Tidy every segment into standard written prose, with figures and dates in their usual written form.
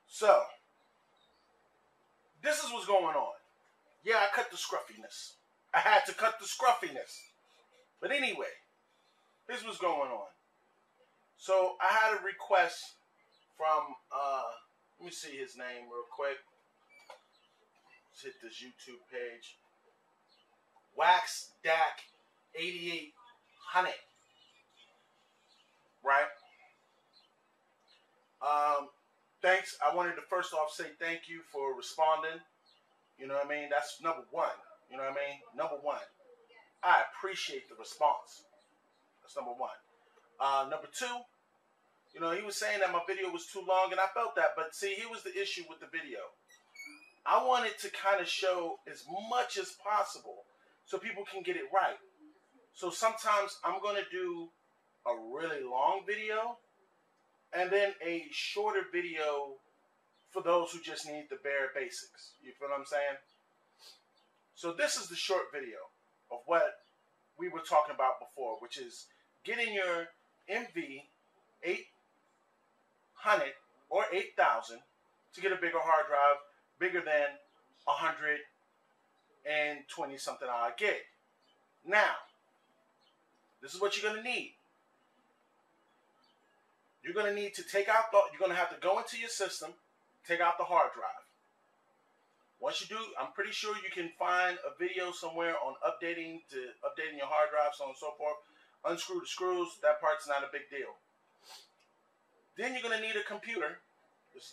So, this is what's going on. Yeah, I cut the scruffiness. I had to cut the scruffiness. But anyway, this was going on. So, I had a request from, let me see his name real quick. Let's hit this YouTube page. Wax Dak 8800. Right? Thanks. I wanted to first off say thank you for responding. You know what I mean? That's number one. You know what I mean? Number one. I appreciate the response. That's number one. Number two, you know, he was saying that my video was too long, and I felt that. But see, here was the issue with the video. I wanted to kind of show as much as possible so people can get it right. So sometimes I'm going to do a really long video and then a shorter video for those who just need the bare basics. You feel what I'm saying? So this is the short video of what we were talking about before, which is getting your mv8000 or 8000 to get a bigger hard drive, bigger than 120 something odd gig. Now, this is what you're going to need. You're going to need to take out the, you're going to have to go into your system, take out the hard drive. Once you do, I'm pretty sure you can find a video somewhere on updating your hard drive, so on and so forth. Unscrew the screws, that part's not a big deal. Then you're going to need a computer.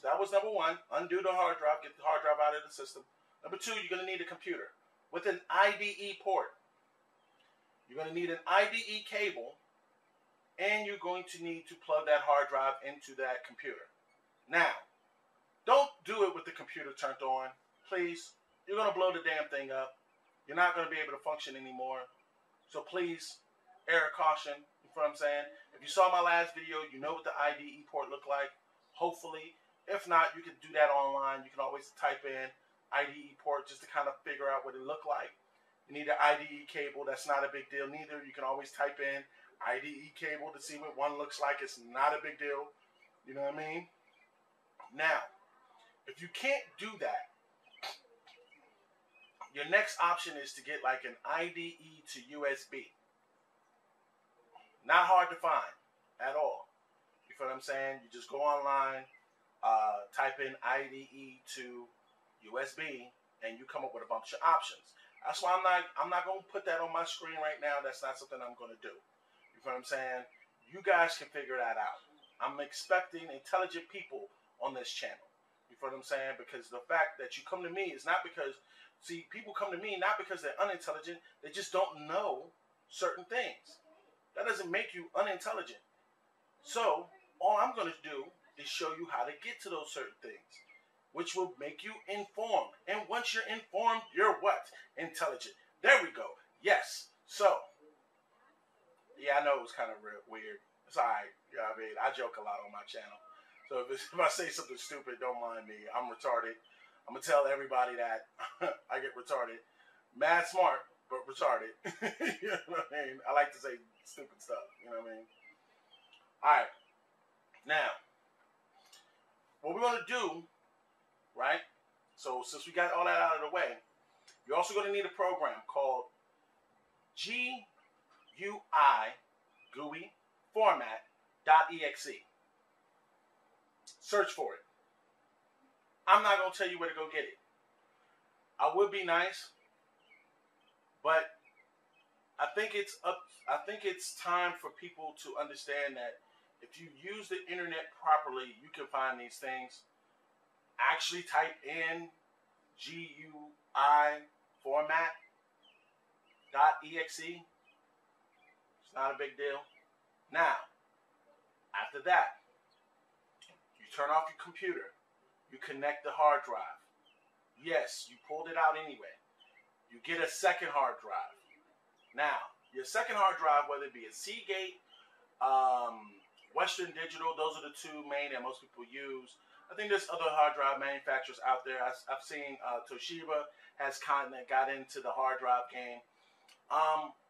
That was number one. Undo the hard drive, get the hard drive out of the system. Number two, you're going to need a computer with an IDE port. You're going to need an IDE cable, and you're going to need to plug that hard drive into that computer. Now, don't do it with the computer turned on. Please, you're going to blow the damn thing up. You're not going to be able to function anymore. So please, error caution. You know what I'm saying? If you saw my last video, you know what the IDE port looked like. Hopefully. If not, you can do that online. You can always type in IDE port just to kind of figure out what it looked like. You need an IDE cable. That's not a big deal neither. You can always type in IDE cable to see what one looks like. It's not a big deal. You know what I mean? Now, if you can't do that, your next option is to get like an IDE to USB. Not hard to find at all. You feel what I'm saying? You just go online, type in IDE to USB, and you come up with a bunch of options. That's why I'm not going to put that on my screen right now. That's not something I'm going to do. You feel what I'm saying? You guys can figure that out. I'm expecting intelligent people on this channel. You feel what I'm saying? Because the fact that you come to me is not because, see, people come to me not because they're unintelligent. They just don't know certain things. That doesn't make you unintelligent. So, all I'm going to do is show you how to get to those certain things, which will make you informed. And once you're informed, you're what? Intelligent. There we go. Yes. So, yeah, I know it was kind of weird. It's all right. You know what I mean? I joke a lot on my channel. So if I say something stupid, don't mind me. I'm retarded. I'm going to tell everybody that I get retarded. Mad smart, but retarded. You know what I mean? I like to say stupid stuff. You know what I mean? All right. Now, what we're going to do, right? So since we got all that out of the way, you're also going to need a program called GUI format.exe. Search for it. I'm not going to tell you where to go get it. I would be nice, but I think it's time for people to understand that if you use the internet properly, you can find these things. Actually type in GUI format.exe. It's not a big deal. Now, after that, you turn off your computer. You connect the hard drive. Yes, you pulled it out anyway. You get a second hard drive. Now, your second hard drive, whether it be a Seagate, Western Digital, those are the two main that most people use. I think there's other hard drive manufacturers out there. I've seen Toshiba has kind of got into the hard drive game.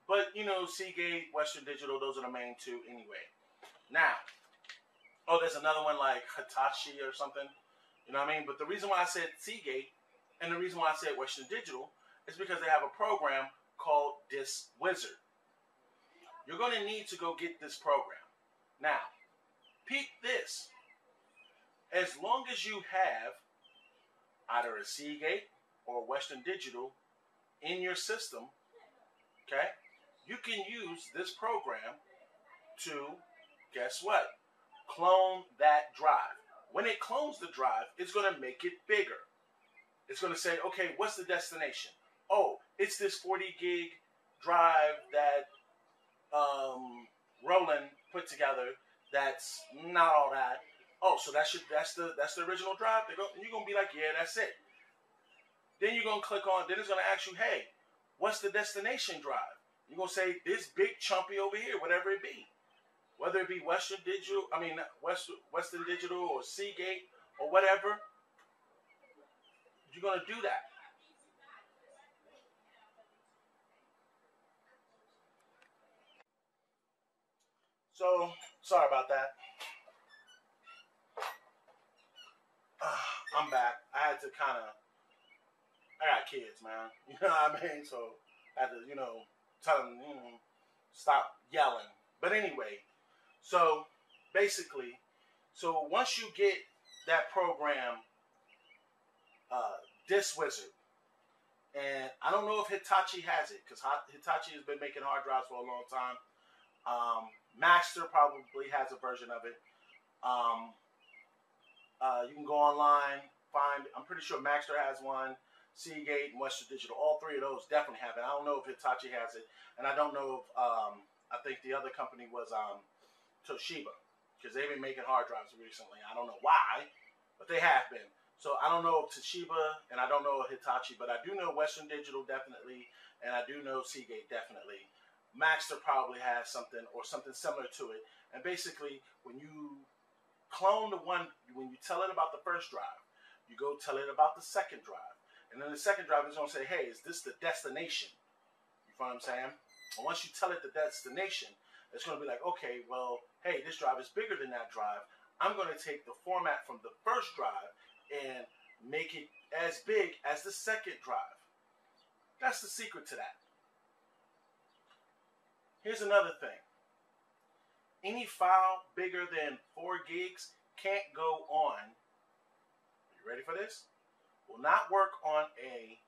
But, you know, Seagate, Western Digital, those are the main two anyway. Now, oh, there's another one like Hitachi or something. You know what I mean? But the reason why I said Seagate and the reason why I said Western Digital is because they have a program called Disk Wizard. You're going to need to go get this program. Now, peep this. As long as you have either a Seagate or Western Digital in your system, okay, you can use this program to, guess what? Clone that drive. When it clones the drive, it's going to make it bigger. It's going to say, okay, what's the destination? Oh, it's this 40 gig drive that Roland put together. That's not all that. Oh, so that's the original drive. You're gonna be like, yeah, that's it. Then you're gonna click on. Then it's gonna ask you, hey, what's the destination drive? You're gonna say this big chumpy over here, whatever it be, whether it be Western Digital, Western Digital or Seagate or whatever. You're gonna do that. So, sorry about that. I'm back. I had to I got kids, man. You know what I mean? So, I had to, tell them, stop yelling. But anyway, so, basically, once you get that program, Disk Wizard, and I don't know if Hitachi has it, because Hitachi has been making hard drives for a long time. Maxter probably has a version of it. You can go online, I'm pretty sure Maxter has one, Seagate and Western Digital, all three of those definitely have it. I don't know if Hitachi has it, and I don't know if, I think the other company was Toshiba, because they've been making hard drives recently. I don't know why, but they have been. So I don't know if Toshiba, and I don't know Hitachi, but I do know Western Digital definitely, and I do know Seagate definitely. Maxter probably has something or something similar to it. And basically, when you clone when you tell it about the first drive, you go tell it about the second drive. And then the second drive is going to say, hey, is this the destination? You know what I'm saying? And once you tell it the destination, it's going to be like, okay, well, hey, this drive is bigger than that drive. I'm going to take the format from the first drive and make it as big as the second drive. That's the secret to that. Here's another thing. Any file bigger than 4 gigs can't go on. Are you ready for this? Will not work on a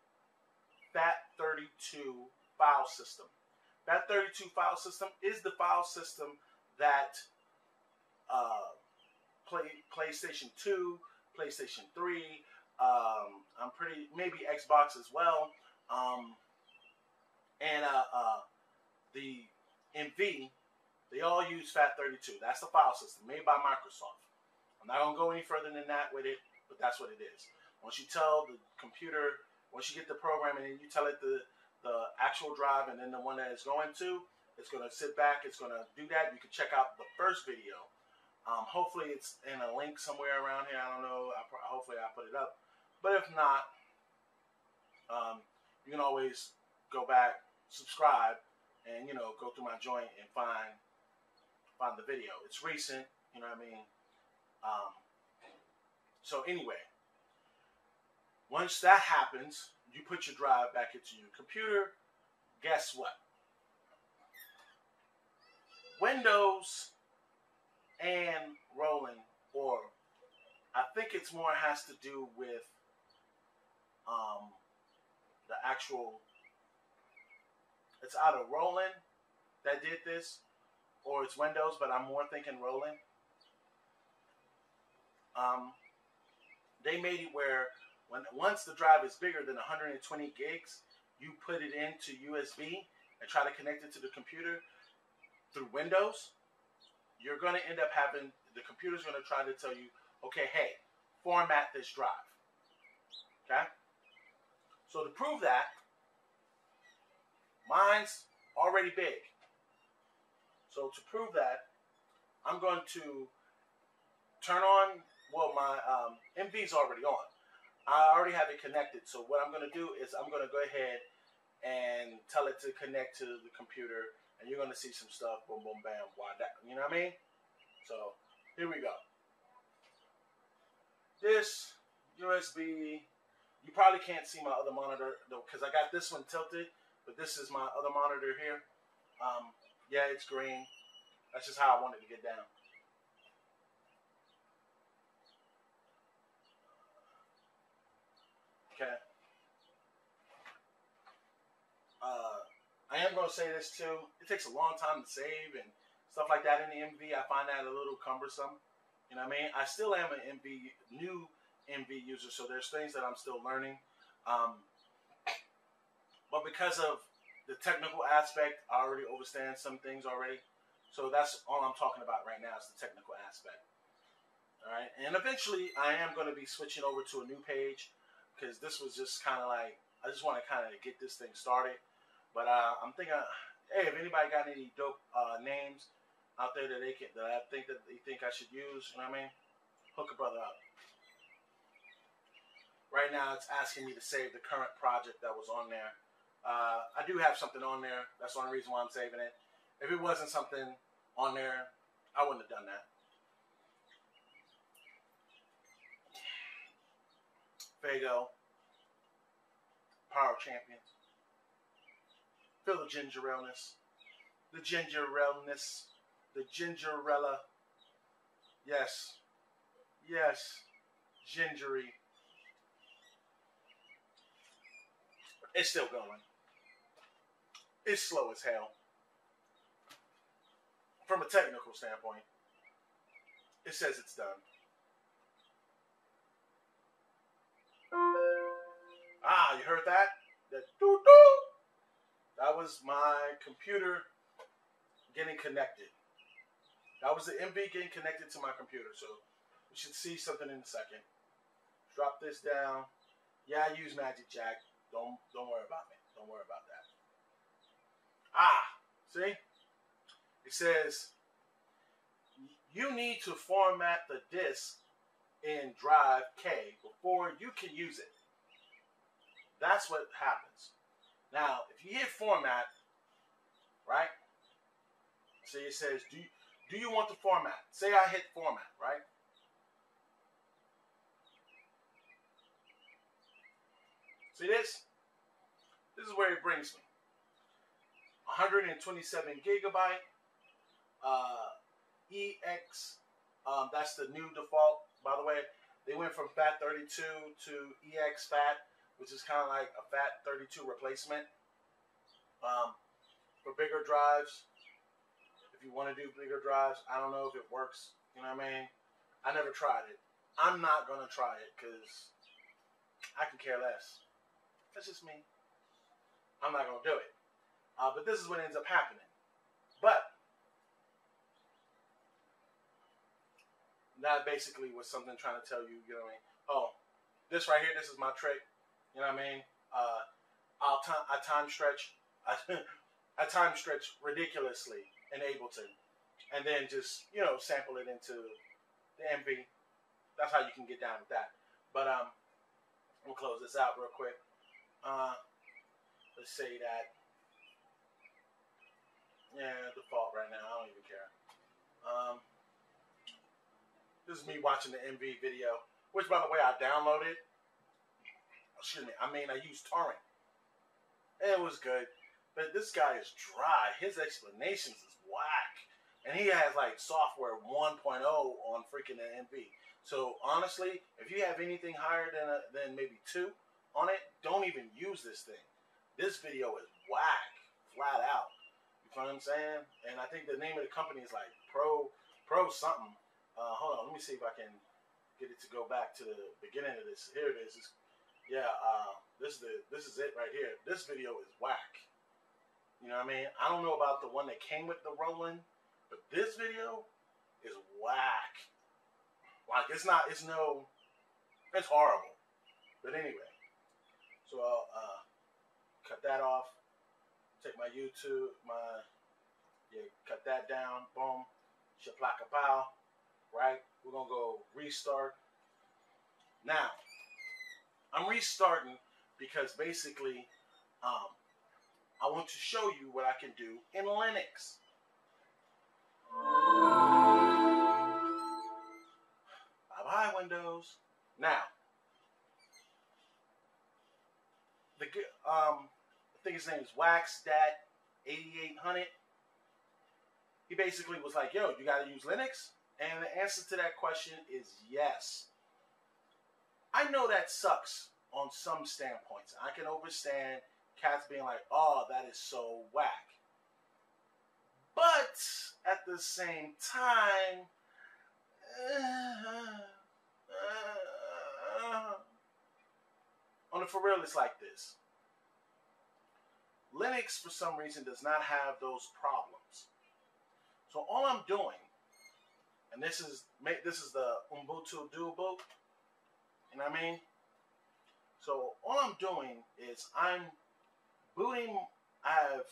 FAT32 file system. FAT32 file system is the file system that PlayStation 2, PlayStation 3, maybe Xbox as well, and the MV, they all use FAT32. That's the file system made by Microsoft. I'm not going to go any further than that with it, but that's what it is. Once you tell the computer, once you get the program and then you tell it the actual drive and then the one that it's going to, it's going to sit back, it's going to do that. You can check out the first video. Hopefully it's in a link somewhere around here. I don't know. Hopefully I put it up. But if not, you can always go back, subscribe, and go through my joint and find the video. It's recent, you know what I mean? So anyway, once that happens, you put your drive back into your computer. Guess what? Windows and Roland, or I think it's more has to do with the actual. It's either Roland that did this, or it's Windows, but I'm more thinking Roland. They made it where once the drive is bigger than 120 gigs, you put it into USB and try to connect it to the computer through Windows, you're going to end up having, the computer's going to try to tell you, okay, hey, format this drive. Okay? So to prove that, mine's already big. So to prove that, I'm going to turn on, well, my MV's already on. I already have it connected. So what I'm going to do is I'm going to go ahead and tell it to connect to the computer, and you're going to see some stuff, boom, boom, bam, why that, you know what I mean? So here we go. This USB. You probably can't see my other monitor though, because I got this one tilted, but this is my other monitor here. Yeah, it's green. That's just how I wanted to get down. Okay. I am going to say this too. It takes a long time to save and stuff like that in the MV. I find that a little cumbersome. You know what I mean? I still am an new MV user, so there's things that I'm still learning. But because of the technical aspect, I already understand some things already. So that's all I'm talking about right now is the technical aspect. All right, and eventually I am going to be switching over to a new page because this was just kind of like, I just want to kind of get this thing started. But I'm thinking, hey, if anybody got any dope names out there that I think I should use, you know what I mean? Hook a brother up. Right now, it's asking me to save the current project that was on there. I do have something on there. That's the only reason why I'm saving it. If it wasn't something on there, I wouldn't have done that. Fago, Power Champions. Feel the ginger realness. The ginger realness. The gingerella. Yes. Yes. Gingery. It's still going. It's slow as hell. From a technical standpoint, it says it's done. Ah, you heard that? That doo-doo. That was my computer getting connected. That was the MV getting connected to my computer. So we should see something in a second. Drop this down. Yeah, I use Magic Jack. Don't worry about me. Don't worry about that. Ah, see? It says you need to format the disk in Drive K before you can use it. That's what happens. Now, if you hit format, right? See, it says, do you want the format? Say I hit format, right? See this? This is where it brings me. 127 gigabyte EX. That's the new default. By the way, they went from FAT32 to EX FAT, which is kind of like a FAT32 replacement. For bigger drives, if you want to do bigger drives, I don't know if it works. You know what I mean? I never tried it. I'm not going to try it because I can care less. That's just me. I'm not going to do it. But this is what ends up happening. But that basically was something trying to tell you, you know what I mean? Oh, this right here, this is my trick. You know what I mean? I time stretch. I time stretch ridiculously in Ableton. And then just, you know, sample it into the MV. That's how you can get down with that. But we'll close this out real quick. Let's say that. Yeah, default right now. I don't even care. This is me watching the MV video, which, by the way, I downloaded. Excuse me. I mean, I used torrent. It was good, but this guy is dry. His explanations is whack, and he has like software 1.0 on freaking the MV. So honestly, if you have anything higher than maybe 2 on it, don't even use this thing. This video is whack, flat out. You know what I'm saying? And I think the name of the company is like Pro something. Hold on, let me see if I can get it to go back to the beginning of this. Here it is. This is it right here. This video is whack. You know what I mean? I don't know about the one that came with the Roland, but this video is whack. Like it's horrible. But anyway, so I'll cut that off. Take my YouTube, cut that down. Boom, shaplaka pow. Right? We're gonna go restart. Now, I'm restarting because basically, I want to show you what I can do in Linux. Bye-bye, Windows. Now, I think his name is Wax Dat 8800. He basically was like, "Yo, you got to use Linux," and the answer to that question is yes. I know that sucks on some standpoints. I can understand cats being like, "Oh, that is so whack," but at the same time, on the for real, it's like this. Linux, for some reason, does not have those problems. So all I'm doing, and this is the Ubuntu Dual Boot, you know what I mean? So all I'm doing is I'm booting. I have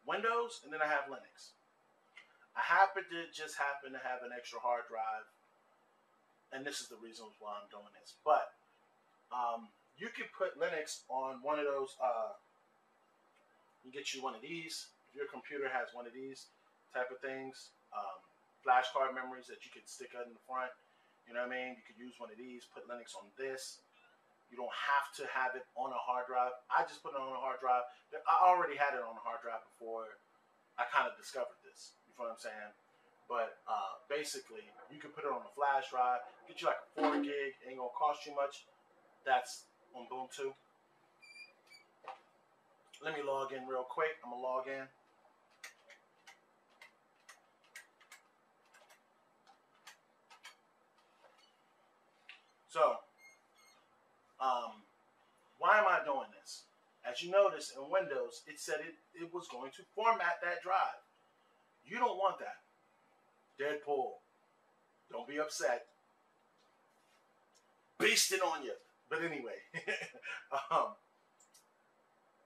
Windows and then I have Linux. I just happen to have an extra hard drive, and this is the reason why I'm doing this. But you can put Linux on one of those. You get you one of these. If your computer has one of these type of things, flash card memories that you can stick in the front. You know what I mean? You could use one of these. Put Linux on this. You don't have to have it on a hard drive. I just put it on a hard drive. I already had it on a hard drive before I kind of discovered this. You know what I'm saying? But basically, you can put it on a flash drive. Get you like a 4 gig. Ain't gonna cost you much. That's Ubuntu. Let me log in real quick. I'm gonna log in. So, why am I doing this? As you notice in Windows, it said it was going to format that drive. You don't want that. Deadpool. Don't be upset. Beasting on you. But anyway.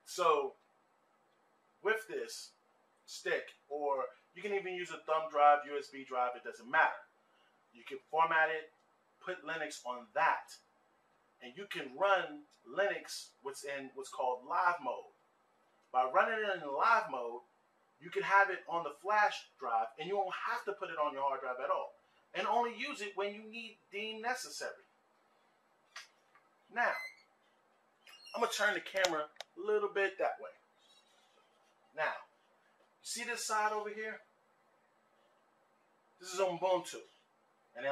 So, with this stick, or you can even use a thumb drive, USB drive, it doesn't matter. You can format it, put Linux on that, and you can run Linux what's called live mode. By running it in live mode, you can have it on the flash drive, and you won't have to put it on your hard drive at all, and only use it when you deem necessary. Now, I'm gonna turn the camera a little bit that way. Now, you see this side over here? This is Ubuntu. And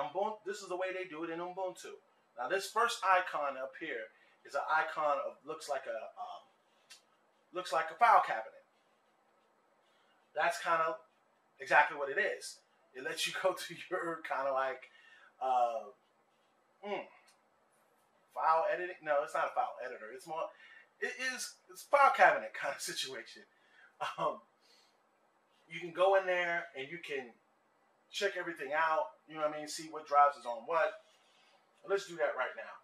this is the way they do it in Ubuntu. Now, this first icon up here is an icon of looks like a file cabinet. That's kind of exactly what it is. It lets you go to your kind of like file editing. No, it's not a file editor. It's more. It's file cabinet kind of situation. You can go in there and you can check everything out. You know what I mean? See what drives is on what. Let's do that right now.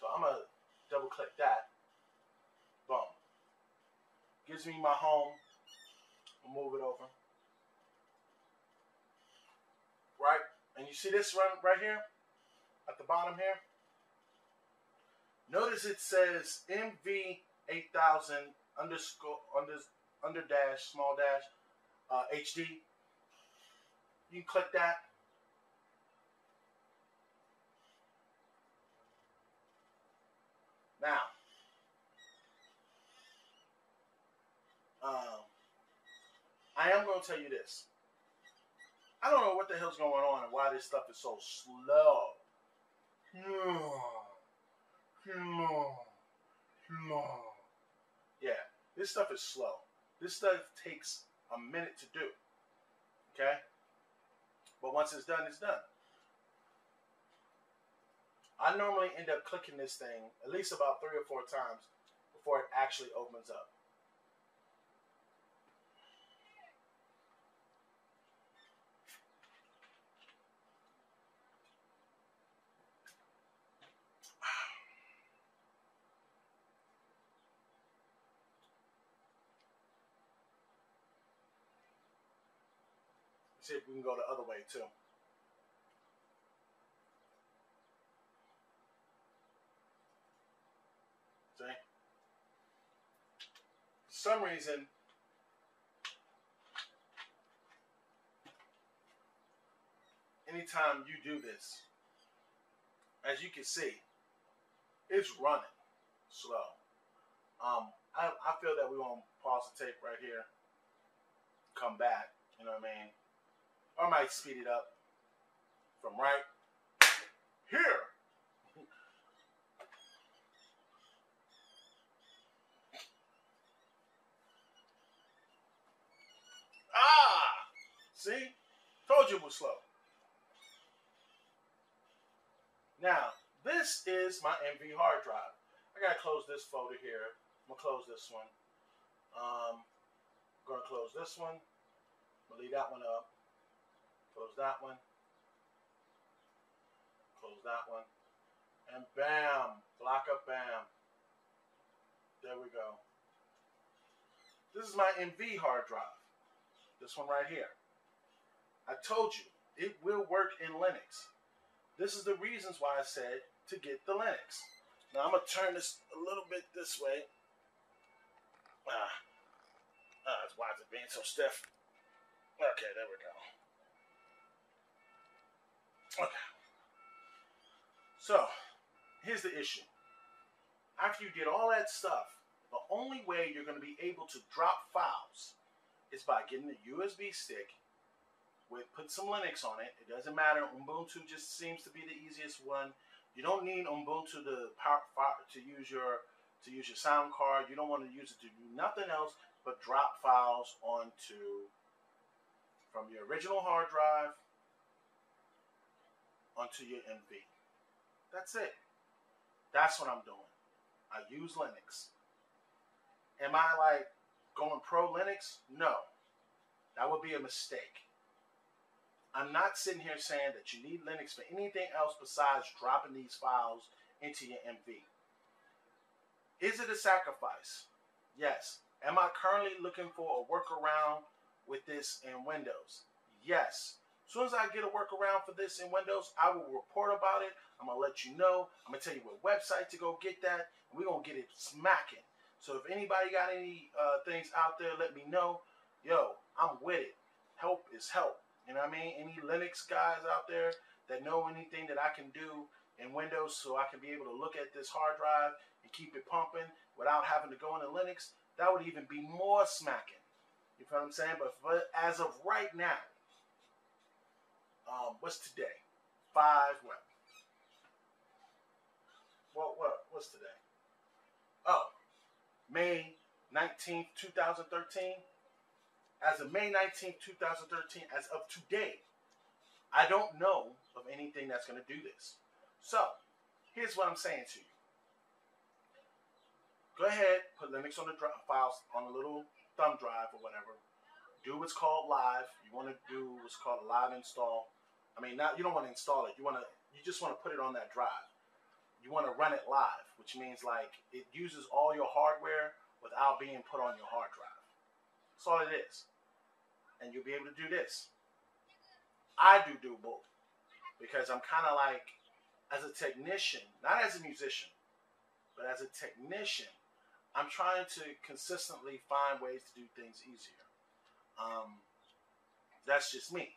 So I'm gonna double click that. Boom. Gives me my home. I'll move it over. Right, and you see this right here at the bottom here. Notice it says mv8000 under dash small dash HD. You can click that. Now, I am going to tell you this. I don't know what the hell's going on and why this stuff is so slow. Yeah, this stuff is slow. This stuff takes a minute to do. Okay? But once it's done, it's done. I normally end up clicking this thing at least about 3 or 4 times before it actually opens up. See if we can go the other way too. See? For some reason, anytime you do this, as you can see, it's running slow. I feel that we want to pause the tape right here, come back, you know what I mean? Or I might speed it up from right here. Ah! See? Told you it was slow. Now, this is my MV hard drive. I gotta close this folder here. I'm gonna close this one. I'm gonna close this one. I'm gonna leave that one up. Close that one. Close that one. And bam! Block up, bam. There we go. This is my MV hard drive. This one right here. I told you, it will work in Linux. This is the reasons why I said to get the Linux. Now I'm going to turn this a little bit this way. That's why it's being so stiff. Okay, there we go. Okay. So, here's the issue. After you did all that stuff, the only way you're going to be able to drop files is by getting a USB stick put some Linux on it. It doesn't matter. Ubuntu just seems to be the easiest one. You don't need Ubuntu to use your sound card. You don't want to use it to do nothing else but drop files from your original hard drive onto your MV. That's it. That's what I'm doing. I use Linux. Am I like going pro Linux? No. That would be a mistake. I'm not sitting here saying that you need Linux for anything else besides dropping these files into your MV. Is it a sacrifice? Yes. Am I currently looking for a workaround with this in Windows? Yes. As soon as I get a workaround for this in Windows, I will report about it. I'm going to let you know. I'm going to tell you what website to go get that. And we're going to get it smacking. So if anybody got any things out there, let me know. Yo, I'm with it. Help is help. You know what I mean? Any Linux guys out there that know anything that I can do in Windows so I can be able to look at this hard drive and keep it pumping without having to go into Linux, that would even be more smacking. You know what I'm saying? But as of right now, what's today? What's today? Oh, May 19th, 2013. As of May 19th, 2013, as of today, I don't know of anything that's going to do this. So, here's what I'm saying to you. Go ahead, put Linux on the files on a little thumb drive or whatever. Do what's called live. You want to do what's called a live install. I mean, you don't want to install it. You just want to put it on that drive. You want to run it live, which means like it uses all your hardware without being put on your hard drive. That's all it is. And you'll be able to do this. I do both. Because I'm kind of like, as a technician, not as a musician, but as a technician, I'm trying to consistently find ways to do things easier. That's just me.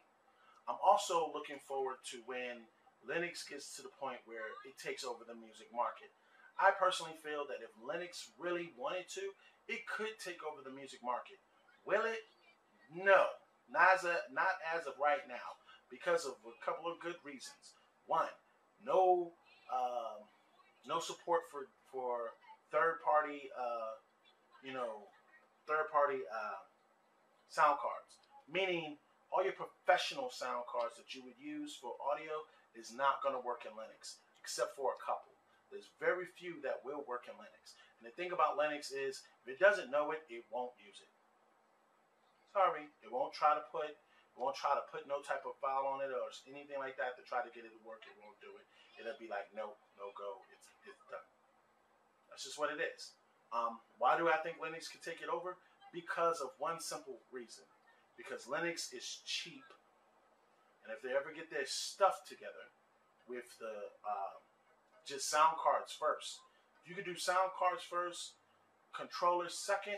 I'm also looking forward to when Linux gets to the point where it takes over the music market. I personally feel that if Linux really wanted to, it could take over the music market. Will it? No. Not as of right now. Because of a couple of good reasons. One, no support for third-party sound cards. Meaning all your professional sound cards that you would use for audio is not going to work in Linux, except for a couple. There's very few that will work in Linux. And the thing about Linux is, if it doesn't know it, it won't use it. Sorry, it won't try to put no type of file on it or anything like that to try to get it to work. It won't do it. It'll be like, no go. It's done. That's just what it is. Why do I think Linux can take it over? Because of one simple reason. Because Linux is cheap. And if they ever get their stuff together with the just sound cards first. If you could do sound cards first, controllers second,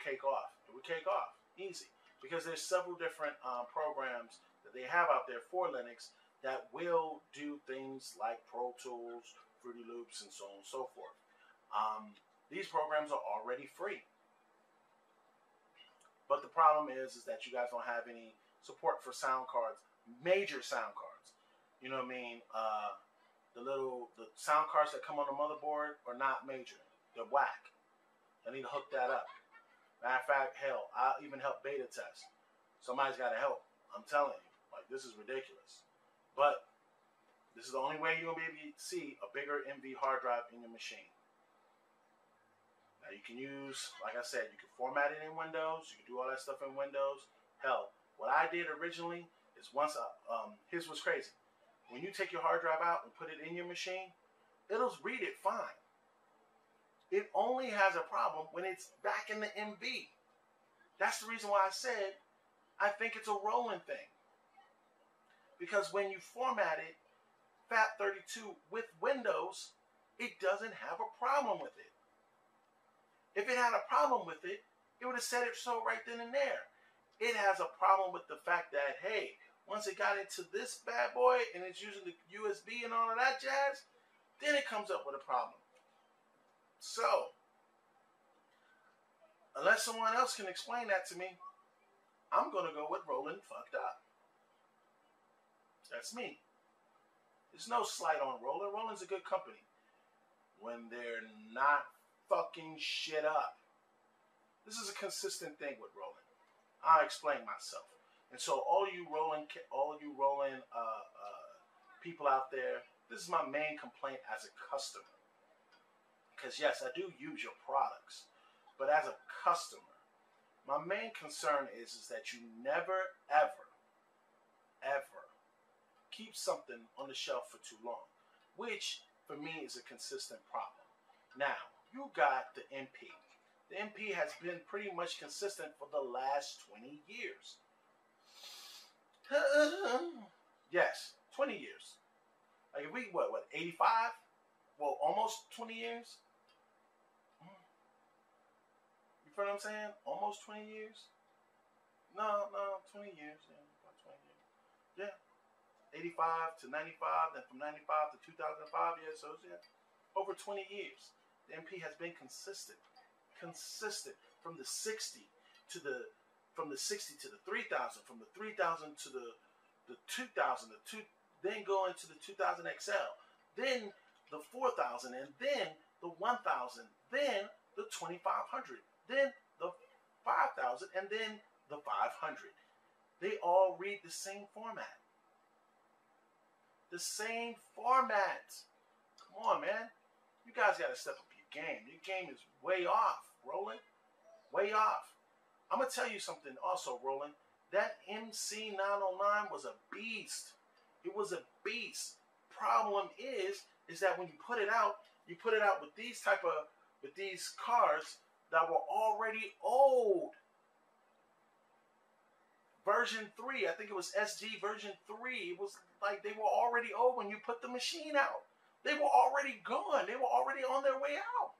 cake off. It would cake off. Easy. Because there's several different programs that they have out there for Linux that will do things like Pro Tools, Fruity Loops, and so on and so forth. These programs are already free. But the problem is that you guys don't have any support for sound cards, major sound cards. You know what I mean? The sound cards that come on the motherboard are not major. They're whack. I need to hook that up. Matter of fact, hell, I'll even help beta test. Somebody's got to help. I'm telling you, like, this is ridiculous. But this is the only way you're going to be able to see a bigger MV hard drive in your machine. Now, you can use, like I said, you can format it in Windows. You can do all that stuff in Windows. Hell, what I did originally is his was crazy. When you take your hard drive out and put it in your machine, it'll read it fine. It only has a problem when it's back in the MV. That's the reason why I said I think it's a rolling thing. Because when you format it, FAT32 with Windows, it doesn't have a problem with it. If it had a problem with it, it would have said it so right then and there. It has a problem with the fact that, hey, once it got into this bad boy and it's using the USB and all of that jazz, then it comes up with a problem. So, unless someone else can explain that to me, I'm going to go with rolling fucked up. That's me. There's no slight on Roland. Roland's a good company when they're not fucking shit up. This is a consistent thing with Roland. I'll explain myself. And so all you Roland people out there, this is my main complaint as a customer. Because yes, I do use your products, but as a customer, my main concern is that you never, ever, ever keep something on the shelf for too long, which for me is a consistent problem. Now, you got the MP. The MP has been pretty much consistent for the last 20 years. Yes, 20 years. Like, if we, what, 85? Well, almost 20 years? You feel what I'm saying? Almost 20 years? No, 20 years. Yeah, about 20 years. Yeah. 85 to 95, then from 95 to 2005, yeah, so it's over 20 years. The MP has been consistent from the 60 to the 60 to the 3000, from the 3000 to the 2000, then go into the 2000 XL, then the 4000, and then the 1000, then the 2500, then the 5000, and then the 500. They all read the same format. The same format. Come on, man. You guys got to step up your game. Your game is way off, Roland. Way off. I'm going to tell you something also, Roland. That MC909 was a beast. It was a beast. Problem is that when you put it out with these cards that were already old. Version 3, I think it was SG version 3. It was like they were already old when you put the machine out. They were already gone. They were already on their way out.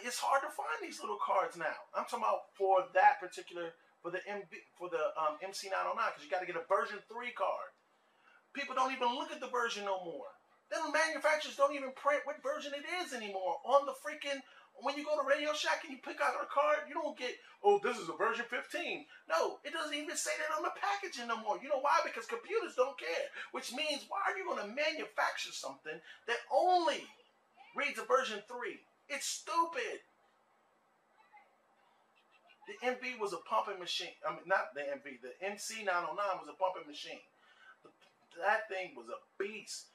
It's hard to find these little cards now. I'm talking about for the MC909, because you got to get a version 3 card. People don't even look at the version no more. Then the manufacturers don't even print what version it is anymore on the freaking. When you go to Radio Shack and you pick out a card, you don't get, oh, this is a version 15. No, it doesn't even say that on the packaging no more. You know why? Because computers don't care. Which means, why are you going to manufacture something that only reads a version 3? It's stupid. The MV was a pumping machine. I mean, not the MV. The MC909 was a pumping machine. That thing was a beast.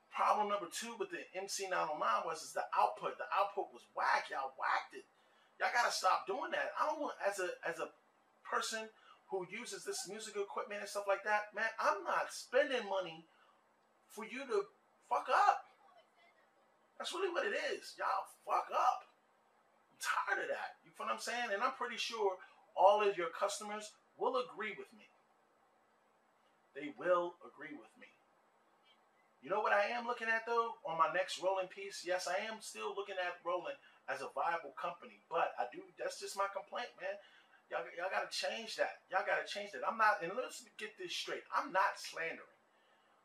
Problem number 2 with the MC909 was the output. The output was whack. Y'all whacked it. Y'all gotta stop doing that. I don't want, as a person who uses this music equipment and stuff like that, man, I'm not spending money for you to fuck up. That's really what it is. Y'all fuck up. I'm tired of that. You feel what I'm saying? And I'm pretty sure all of your customers will agree with me. They will agree with me. You know what I am looking at, though, on my next Roland piece? Yes, I am still looking at Roland as a viable company, but that's just my complaint, man. Y'all got to change that. Y'all got to change that. I'm not, and let's get this straight. I'm not slandering.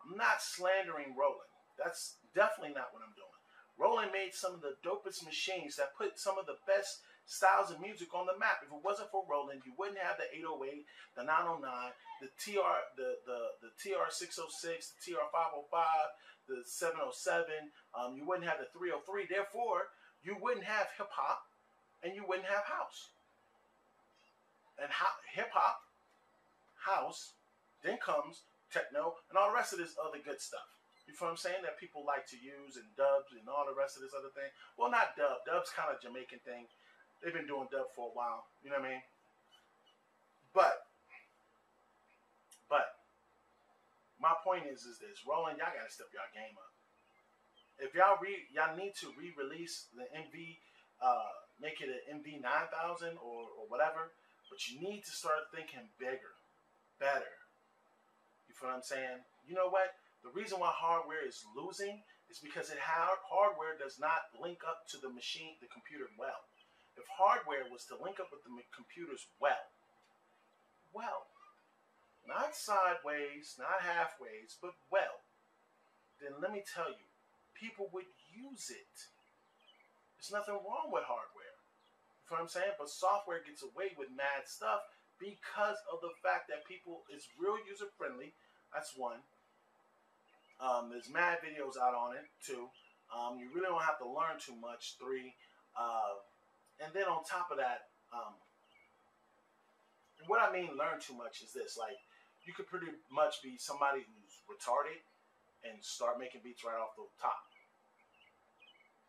I'm not slandering Roland. That's definitely not what I'm doing. Roland made some of the dopest machines that put some of the best styles of music on the map. If it wasn't for Roland, you wouldn't have the 808, the 909, the TR606, the TR505, the 707. You wouldn't have the 303. Therefore, you wouldn't have hip hop, and you wouldn't have house. And hip hop, house, then comes techno, and all the rest of this other good stuff. You feel what I'm saying? That people like to use, and dubs and all the rest of this other thing. Well, not dub. Dub's kind of a Jamaican thing. They've been doing dub for a while. You know what I mean? But my point is this. Roland, y'all got to step y'all game up. If y'all need to re-release the MV, make it an mv8000 or whatever, but you need to start thinking bigger, better. You feel what I'm saying? You know what? The reason why hardware is losing is because hardware does not link up to the machine, the computer well. If hardware was to link up with the computers well, not sideways, not halfways, but well, then let me tell you, people would use it. There's nothing wrong with hardware. You know what I'm saying? But software gets away with mad stuff because of the fact that it's real user friendly. That's one. There's mad videos out on it, 2. You really don't have to learn too much, 3. And then on top of that, what I mean learn too much is this. Like, you could pretty much be somebody who's retarded and start making beats right off the top.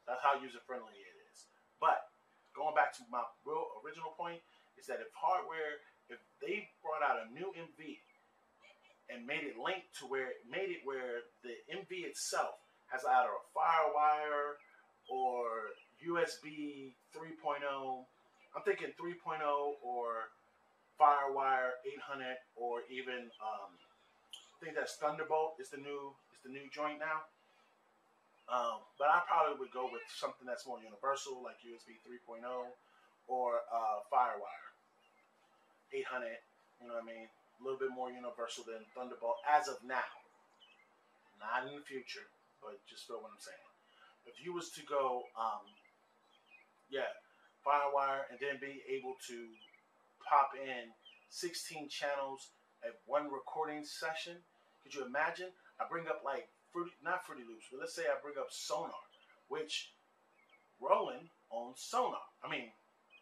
That's how user-friendly it is. But, going back to my real original point, is that if they brought out a new MV and made it linked to where the MV itself has either a FireWire or USB 3.0. I'm thinking 3.0 or FireWire 800, or even I think that's Thunderbolt is the new joint now. But I probably would go with something that's more universal, like USB 3.0 or FireWire 800. You know what I mean? A little bit more universal than Thunderbolt as of now. Not in the future, but just feel what I'm saying. If you was to go, FireWire, and then be able to pop in 16 channels at one recording session, could you imagine? I bring up like not Fruity Loops, but let's say I bring up Sonar, which Roland owns Sonar. I mean,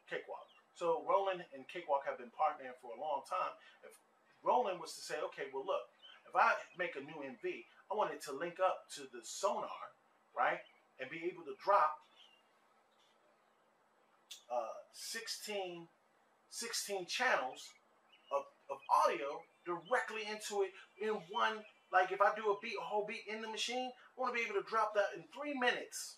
Cakewalk. So Roland and Cakewalk have been partnering for a long time. If Roland was to say, okay, well look, if I make a new MV, I want it to link up to the Sonar, right? And be able to drop 16 channels of audio directly into it in one. Like if I do a whole beat in the machine, I want to be able to drop that in 3 minutes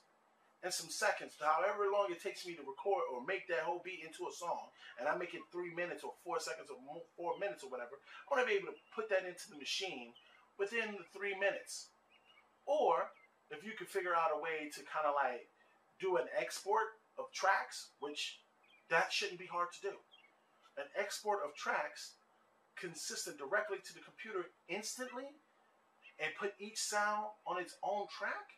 and some seconds, however long it takes me to record or make that whole beat into a song, and I make it 3 minutes or 4 seconds or 4 minutes or whatever. I want to be able to put that into the machine within the 3 minutes. Or if you could figure out a way to kind of like do an export of tracks, which that shouldn't be hard to do. An export of tracks consistent directly to the computer instantly, and put each sound on its own track.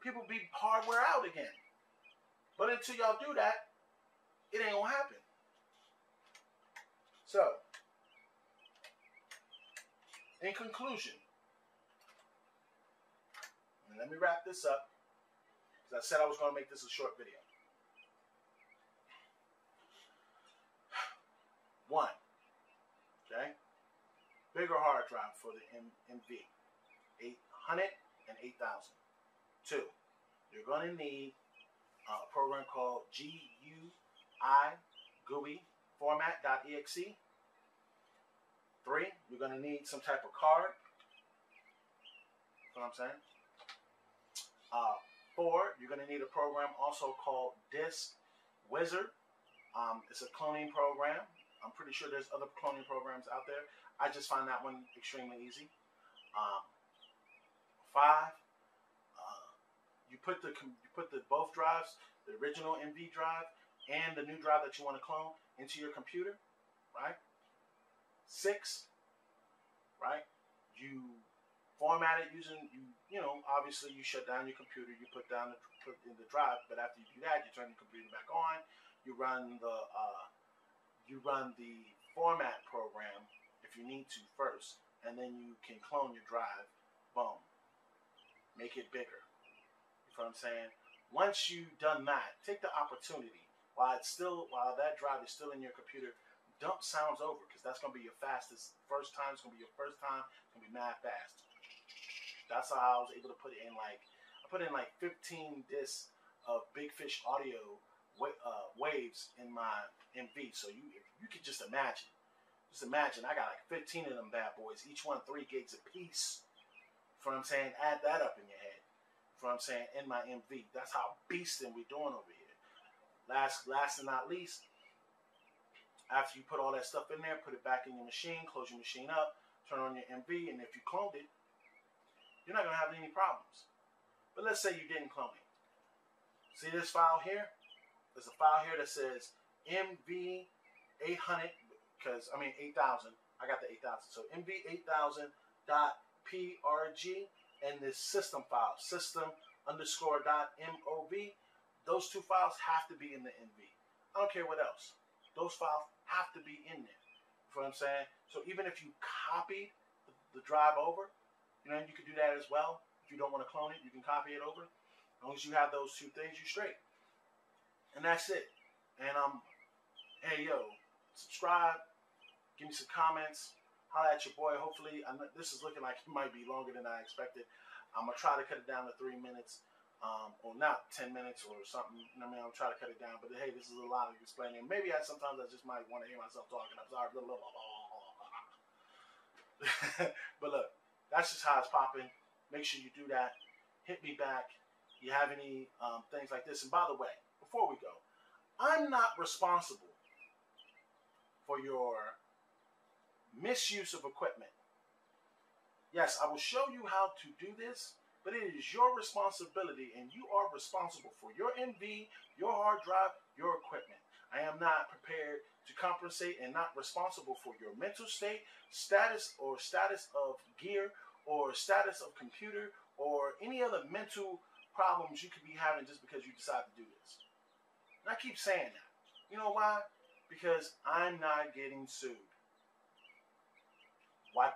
People be hardware out again. But until y'all do that, it ain't gonna happen. So, in conclusion, and let me wrap this up, because I said I was going to make this a short video. 1, okay, bigger hard drive for the MV, 800 and 8000. 2, you're going to need a program called GUI format.exe. 3, you're going to need some type of card. You know what I'm saying? 4, you're going to need a program also called Disk Wizard. It's a cloning program. I'm pretty sure there's other cloning programs out there. I just find that one extremely easy. 5, you put both drives, the original MV drive and the new drive that you want to clone, into your computer, right? 6, right? You format it using, you know, obviously you shut down your computer, you put in the drive, but after you do that, you turn your computer back on, you run the format program if you need to first, and then you can clone your drive. Boom. Make it bigger. You know what I'm saying? Once you've done that, take the opportunity while that drive is still in your computer, dump sounds over, because that's gonna be your fastest first time. It's gonna be your first time. It's gonna be mad fast. That's how I was able to put in I put in like 15 discs of Big Fish audio waves in my MV. So you could just imagine. I got like 15 of them bad boys, each one 3 gigs a piece. You know what I'm saying? Add that up in your head. You know what I'm saying? In my MV. That's how beastin' we doing over here. Last and not least, after you put all that stuff in there, put it back in your machine, close your machine up, turn on your MV, and if you cloned it, you're not gonna have any problems. But let's say you didn't clone it. See this file here? There's a file here that says mv800, 8,000. I got the 8,000. So mv8000.prg and this system file, system_.mov. Those 2 files have to be in the MV. I don't care what else. Those files have to be in there. You know what I'm saying? So even if you copied the drive over, you know, you could do that as well. If you don't want to clone it, you can copy it over. As long as you have those 2 things, you're straight. And that's it. And hey yo, subscribe, give me some comments, holla at your boy. Hopefully, this is looking like it might be longer than I expected. I'm gonna try to cut it down to 3 minutes, or not 10 minutes or something. You know what I mean? I'm trying to cut it down. But hey, this is a lot of explaining. Maybe sometimes I just might want to hear myself talking. I'm sorry. But look, that's just how it's popping. Make sure you do that. Hit me back. You have any things like this? And by the way, before we go, I'm not responsible for your misuse of equipment. Yes, I will show you how to do this, but it is your responsibility, and you are responsible for your MV, your hard drive, your equipment. I am not prepared to compensate and not responsible for your mental state, status of gear, or status of computer, or any other mental problems you could be having just because you decide to do this. And I keep saying that. You know why? Because I'm not getting sued. Why?